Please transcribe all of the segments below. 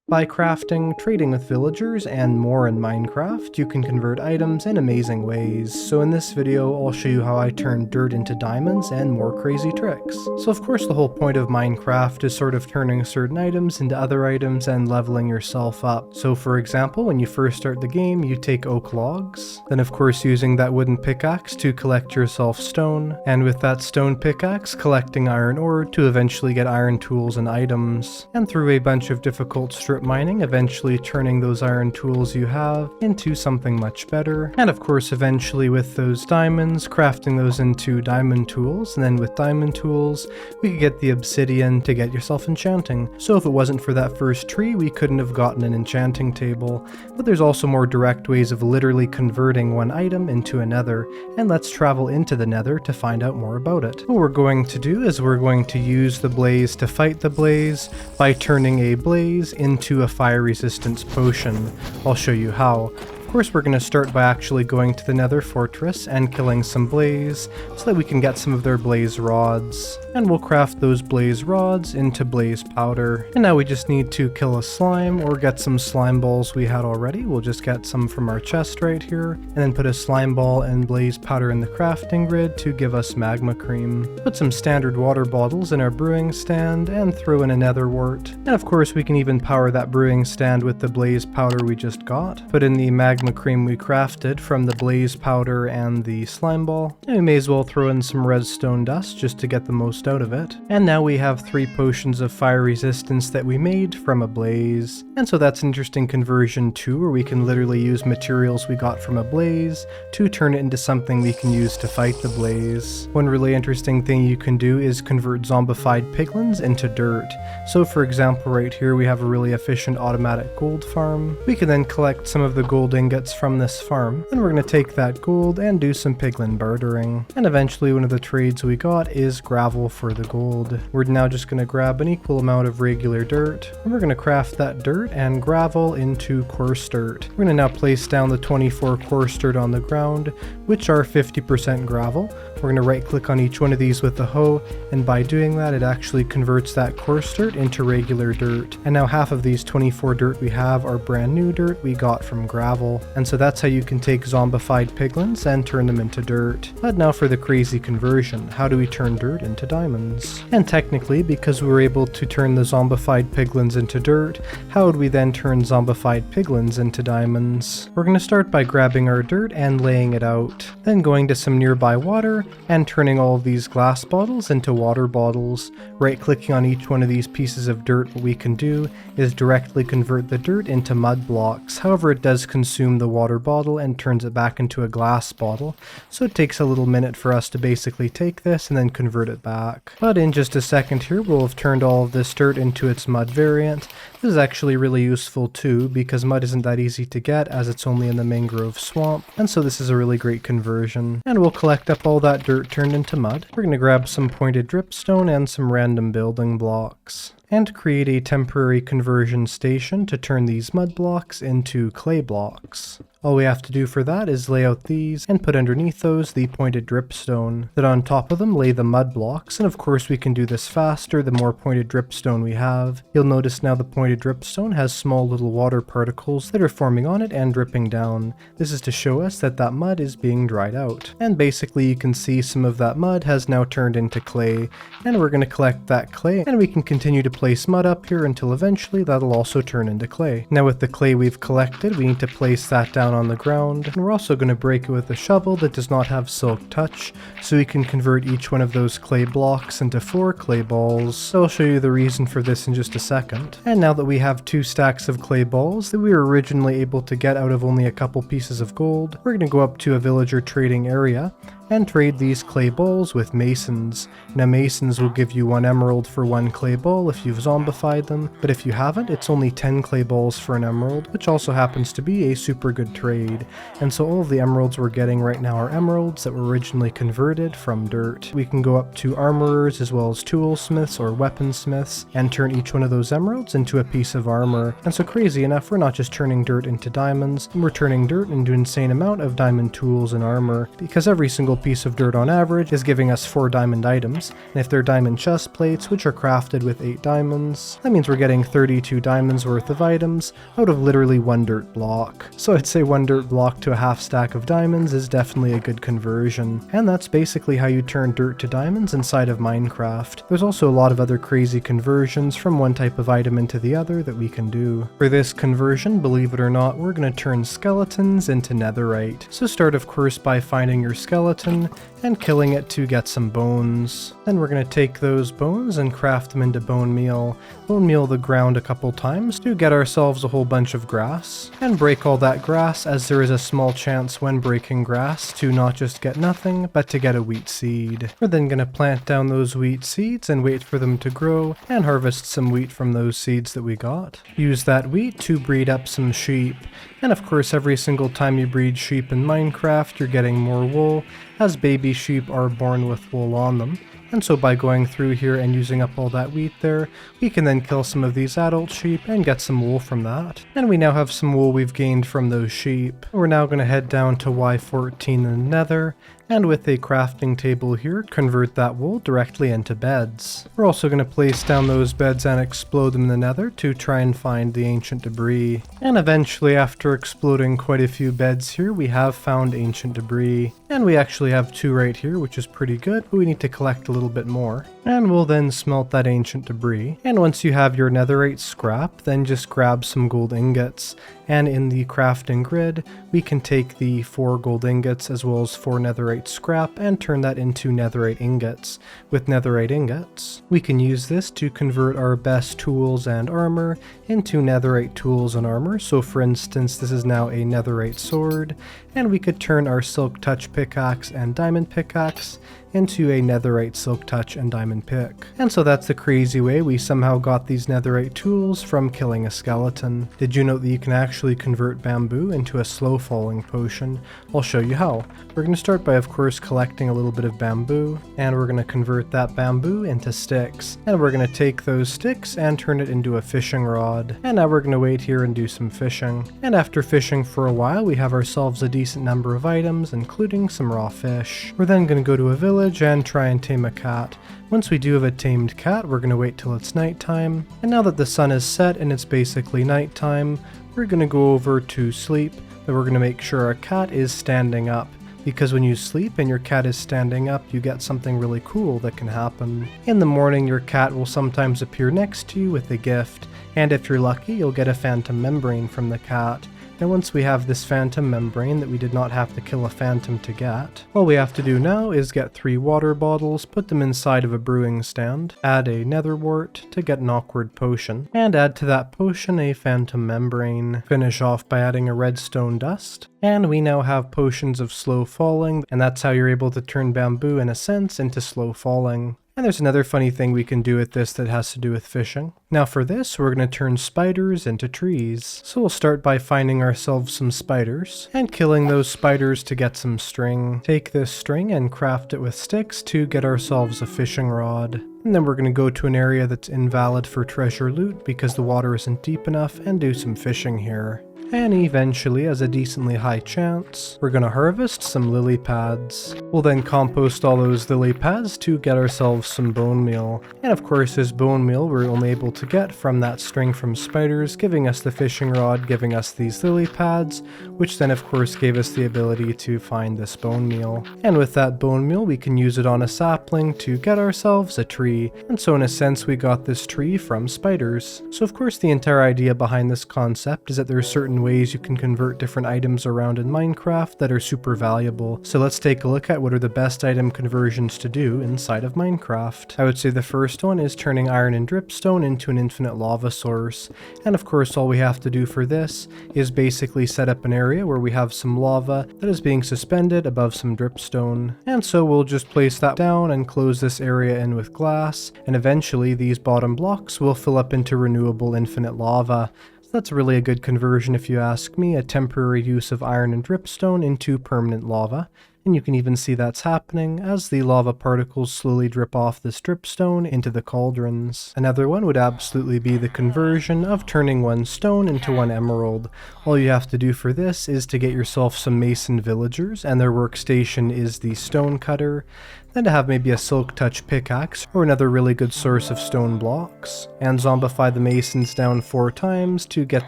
By crafting, trading with villagers, and more in Minecraft, you can convert items in amazing ways. So in this video, I'll show you how I turn dirt into diamonds and more crazy tricks. So of course the whole point of Minecraft is sort of turning certain items into other items and leveling yourself up. So for example, when you first start the game, you take oak logs, then of course using that wooden pickaxe to collect yourself stone, and with that stone pickaxe collecting iron ore to eventually get iron tools and items, and through a bunch of difficult strip mining, eventually turning those iron tools you have into something much better, and of course eventually with those diamonds, crafting those into diamond tools, and then with diamond tools, we could get the obsidian to get yourself enchanting. So if it wasn't for that first tree, we couldn't have gotten an enchanting table, but there's also more direct ways of literally converting one item into another, and let's travel into the nether to find out more about it. What we're going to do is we're going to use the blaze to fight the blaze by turning a blaze into a fire resistance potion. I'll show you how. Of course, we're going to start by actually going to the nether fortress and killing some blaze so that we can get some of their blaze rods. And we'll craft those blaze rods into blaze powder. And now we just need to kill a slime or get some slime balls we had already. We'll just get some from our chest right here and then put a slime ball and blaze powder in the crafting grid to give us magma cream. Put some standard water bottles in our brewing stand and throw in a nether wart. And of course we can even power that brewing stand with the blaze powder we just got. Put in the magma cream we crafted from the blaze powder and the slime ball, and we may as well throw in some redstone dust just to get the most out of it. And now we have 3 potions of fire resistance that we made from a blaze, and so that's an interesting conversion too, where we can literally use materials we got from a blaze to turn it into something we can use to fight the blaze. One really interesting thing you can do is convert zombified piglins into dirt. So for example right here we have a really efficient automatic gold farm. We can then collect some of the gold ingots from this farm, and we're going to take that gold and do some piglin bartering. And eventually one of the trades we got is gravel for the gold. We're now just going to grab an equal amount of regular dirt, and we're going to craft that dirt and gravel into coarse dirt. We're going to now place down the 24 coarse dirt on the ground, which are 50% gravel. We're going to right click on each one of these with the hoe, and by doing that it actually converts that coarse dirt into regular dirt. And now half of these 24 dirt we have are brand new dirt we got from gravel. And so that's how you can take zombified piglins and turn them into dirt. But now for the crazy conversion, how do we turn dirt into diamonds? And technically, because we were able to turn the zombified piglins into dirt, how would we then turn zombified piglins into diamonds? We're going to start by grabbing our dirt and laying it out, then going to some nearby water and turning all of these glass bottles into water bottles. Right clicking on each one of these pieces of dirt, what we can do is directly convert the dirt into mud blocks. However, it does consume the water bottle and turns it back into a glass bottle, so it takes a little minute for us to basically take this and then convert it back. But in just a second here we'll have turned all of this dirt into its mud variant. This is actually really useful too, because mud isn't that easy to get as it's only in the mangrove swamp, and so this is a really great conversion. And we'll collect up all that dirt turned into mud. We're going to grab some pointed dripstone and some random building blocks, and create a temporary conversion station to turn these mud blocks into clay blocks. All we have to do for that is lay out these and put underneath those the pointed dripstone. Then on top of them lay the mud blocks, and of course we can do this faster the more pointed dripstone we have. You'll notice now the pointed dripstone has small little water particles that are forming on it and dripping down. This is to show us that that mud is being dried out. And basically you can see some of that mud has now turned into clay, and we're going to collect that clay and we can continue to place mud up here until eventually that'll also turn into clay. Now with the clay we've collected, we need to place that down on the ground, and we're also going to break it with a shovel that does not have silk touch, so we can convert each one of those clay blocks into 4 clay balls. So I'll show you the reason for this in just a second. And now that we have 2 stacks of clay balls that we were originally able to get out of only a couple pieces of gold, we're going to go up to a villager trading area and trade these clay balls with masons. Now masons will give you 1 emerald for 1 clay ball if you've zombified them, but if you haven't, it's only 10 clay balls for an emerald, which also happens to be a super good trade. And so all of the emeralds we're getting right now are emeralds that were originally converted from dirt. We can go up to armorers as well as toolsmiths or weaponsmiths and turn each one of those emeralds into a piece of armor. And so crazy enough, we're not just turning dirt into diamonds, we're turning dirt into an insane amount of diamond tools and armor, because every single piece of dirt on average is giving us 4 diamond items. And if they're diamond chest plates, which are crafted with 8 diamonds, that means we're getting 32 diamonds worth of items out of literally 1 dirt block. So I'd say 1 dirt block to a half stack of diamonds is definitely a good conversion. And that's basically how you turn dirt to diamonds inside of Minecraft. There's also a lot of other crazy conversions from one type of item into the other that we can do. For this conversion, believe it or not, we're going to turn skeletons into netherite. So start of course by finding your skeleton and killing it to get some bones. Then we're going to take those bones and craft them into bone meal. Bone meal the ground a couple times to get ourselves a whole bunch of grass, and break all that grass, as there is a small chance when breaking grass to not just get nothing, but to get a wheat seed. We're then going to plant down those wheat seeds and wait for them to grow, and harvest some wheat from those seeds that we got. Use that wheat to breed up some sheep. And of course, every single time you breed sheep in Minecraft, you're getting more wool, as baby sheep are born with wool on them. And so by going through here and using up all that wheat there, we can then kill some of these adult sheep and get some wool from that. And we now have some wool we've gained from those sheep. We're now going to head down to Y14 in the Nether, and with a crafting table here, convert that wool directly into beds. We're also going to place down those beds and explode them in the Nether to try and find the ancient debris. And eventually, after exploding quite a few beds here, we have found ancient debris. And we actually have 2 right here, which is pretty good, but we need to collect a little bit more. And we'll then smelt that ancient debris. And once you have your netherite scrap, then just grab some gold ingots. And in the crafting grid, we can take the 4 gold ingots as well as 4 netherite scrap and turn that into netherite ingots. With netherite ingots, we can use this to convert our best tools and armor into netherite tools and armor. So for instance, this is now a netherite sword, and we could turn our silk touch pickaxe and diamond pickaxe into a netherite silk touch and diamond pick. And so that's the crazy way we somehow got these netherite tools from killing a skeleton. Did you know that you can actually convert bamboo into a slow falling potion? I'll show you how. We're going to start by of course collecting a little bit of bamboo, and we're going to convert that bamboo into sticks. And we're going to take those sticks and turn it into a fishing rod. And now we're going to wait here and do some fishing. And after fishing for a while, we have ourselves a decent number of items, including some raw fish. We're then going to go to a village and try and tame a cat. Once we do have a tamed cat, we're going to wait till it's nighttime. And now that the sun is set and it's basically nighttime, we're going to go over to sleep, but we're going to make sure our cat is standing up. Because when you sleep and your cat is standing up, you get something really cool that can happen. In the morning, your cat will sometimes appear next to you with a gift, and if you're lucky, you'll get a phantom membrane from the cat. Now once we have this phantom membrane that we did not have to kill a phantom to get, all we have to do now is get 3 water bottles, put them inside of a brewing stand, add a nether wart to get an awkward potion, and add to that potion a phantom membrane. Finish off by adding a redstone dust, and we now have potions of slow falling, and that's how you're able to turn bamboo in a sense into slow falling. And there's another funny thing we can do with this that has to do with fishing. Now for this, we're going to turn spiders into trees. So we'll start by finding ourselves some spiders and killing those spiders to get some string. Take this string and craft it with sticks to get ourselves a fishing rod. And then we're going to go to an area that's invalid for treasure loot because the water isn't deep enough and do some fishing here. And eventually, as a decently high chance, we're going to harvest some lily pads. We'll then compost all those lily pads to get ourselves some bone meal. And of course, this bone meal we're only able to get from that string from spiders, giving us the fishing rod, giving us these lily pads, which then of course gave us the ability to find this bone meal. And with that bone meal, we can use it on a sapling to get ourselves a tree. And so in a sense, we got this tree from spiders. So of course, the entire idea behind this concept is that there are certain ways you can convert different items around in Minecraft that are super valuable. So let's take a look at what are the best item conversions to do inside of Minecraft. I would say the first one is turning iron and dripstone into an infinite lava source. And of course, all we have to do for this is basically set up an area where we have some lava that is being suspended above some dripstone. And so we'll just place that down and close this area in with glass, and eventually these bottom blocks will fill up into renewable infinite lava. So that's really a good conversion if you ask me, a temporary use of iron and dripstone into permanent lava. And you can even see that's happening as the lava particles slowly drip off this dripstone into the cauldrons. Another one would absolutely be the conversion of turning one stone into one emerald. All you have to do for this is to get yourself some mason villagers, and their workstation is the stone cutter, then to have maybe a silk touch pickaxe or another really good source of stone blocks, and zombify the masons down 4 times to get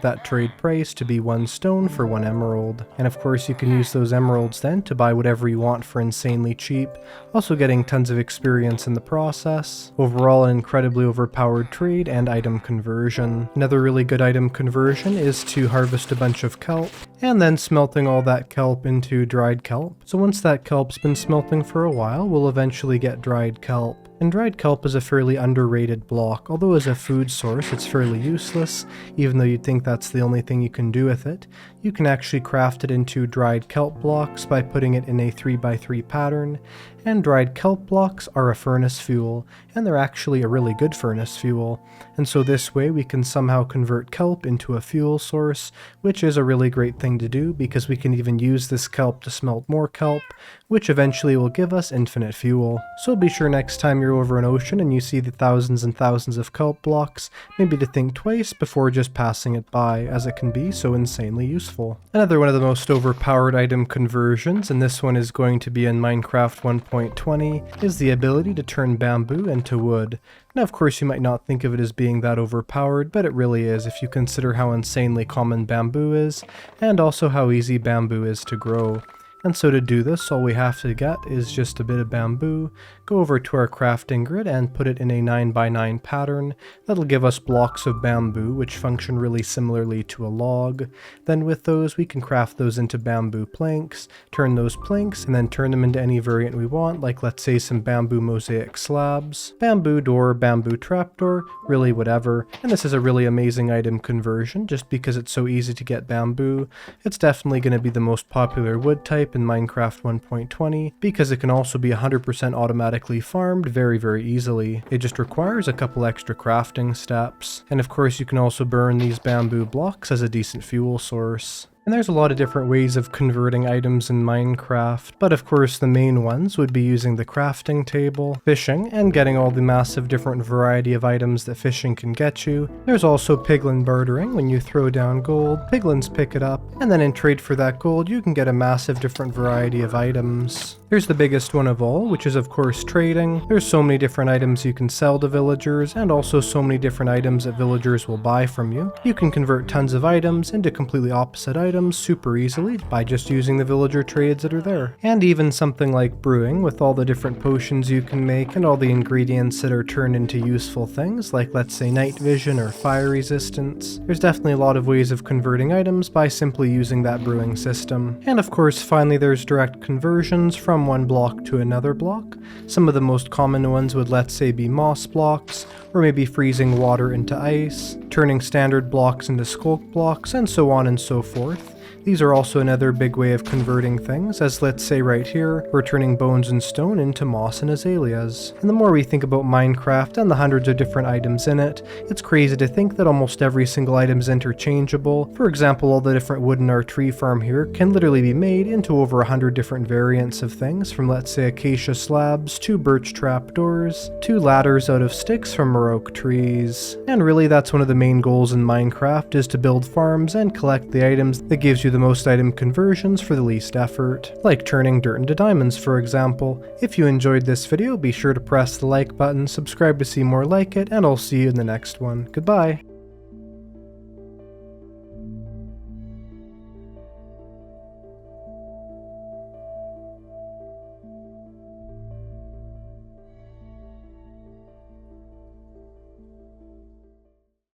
that trade price to be 1 stone for 1 emerald. And of course you can use those emeralds then to buy whatever you want for insanely cheap, also getting tons of experience in the process. Overall an incredibly overpowered trade and item conversion. Another really good item conversion is to harvest a bunch of kelp, and then smelting all that kelp into dried kelp. So once that kelp's been smelting for a while, we'll eventually get dried kelp. And dried kelp is a fairly underrated block, although as a food source it's fairly useless, even though you'd think that's the only thing you can do with it. You can actually craft it into dried kelp blocks by putting it in a 3x3 pattern, and dried kelp blocks are a furnace fuel, and they're actually a really good furnace fuel. And so this way we can somehow convert kelp into a fuel source, which is a really great thing to do because we can even use this kelp to smelt more kelp, which eventually will give us infinite fuel. So be sure next time you're over an ocean and you see the thousands and thousands of kelp blocks, maybe to think twice before just passing it by, as it can be so insanely useful. Another one of the most overpowered item conversions, and this one is going to be in Minecraft 1.20, is the ability to turn bamboo into wood. Now of course you might not think of it as being that overpowered, but it really is if you consider how insanely common bamboo is, and also how easy bamboo is to grow. And so to do this, all we have to get is just a bit of bamboo, go over to our crafting grid and put it in a 9x9 pattern. That'll give us blocks of bamboo, which function really similarly to a log. Then with those, we can craft those into bamboo planks, turn ththose planks, and then turn them into any variant we want, like let's say some bamboo mosaic slabs, bamboo door, bamboo trapdoor, really whatever. And this is a really amazing item conversion, just because it's so easy to get bamboo. It's definitely going to be the most popular wood type in Minecraft 1.20 because it can also be 100% automatically farmed very easily. It just requires a couple extra crafting steps. And of course you can also burn these bamboo blocks as a decent fuel source. And there's a lot of different ways of converting items in Minecraft, but of course the main ones would be using the crafting table, fishing, and getting all the massive different variety of items that fishing can get you. There's also piglin bartering. When you throw down gold, piglins pick it up, and then in trade for that gold you can get a massive different variety of items. There's the biggest one of all, which is of course trading. There's so many different items you can sell to villagers, and also so many different items that villagers will buy from you. You can convert tons of items into completely opposite items super easily by just using the villager trades that are there. And even something like brewing, with all the different potions you can make and all the ingredients that are turned into useful things, like let's say night vision or fire resistance. There's definitely a lot of ways of converting items by simply using that brewing system. And of course finally there's direct conversions from one block to another block. Some of the most common ones would let's say be moss blocks, or maybe freezing water into ice, turning standard blocks into sculk blocks, and so on and so forth. These are also another big way of converting things, as let's say right here, we're turning bones and stone into moss and azaleas. And the more we think about Minecraft and the hundreds of different items in it, it's crazy to think that almost every single item is interchangeable. For example, all the different wood in our tree farm here can literally be made into over 100 different variants of things, from let's say acacia slabs, to birch trapdoors, to ladders out of sticks from oak trees. And really that's one of the main goals in Minecraft, is to build farms and collect the items that gives you the most item conversions for the least effort, like turning dirt into diamonds for example. If you enjoyed this video, be sure to press the like button, subscribe to see more like it, and I'll see you in the next one. Goodbye!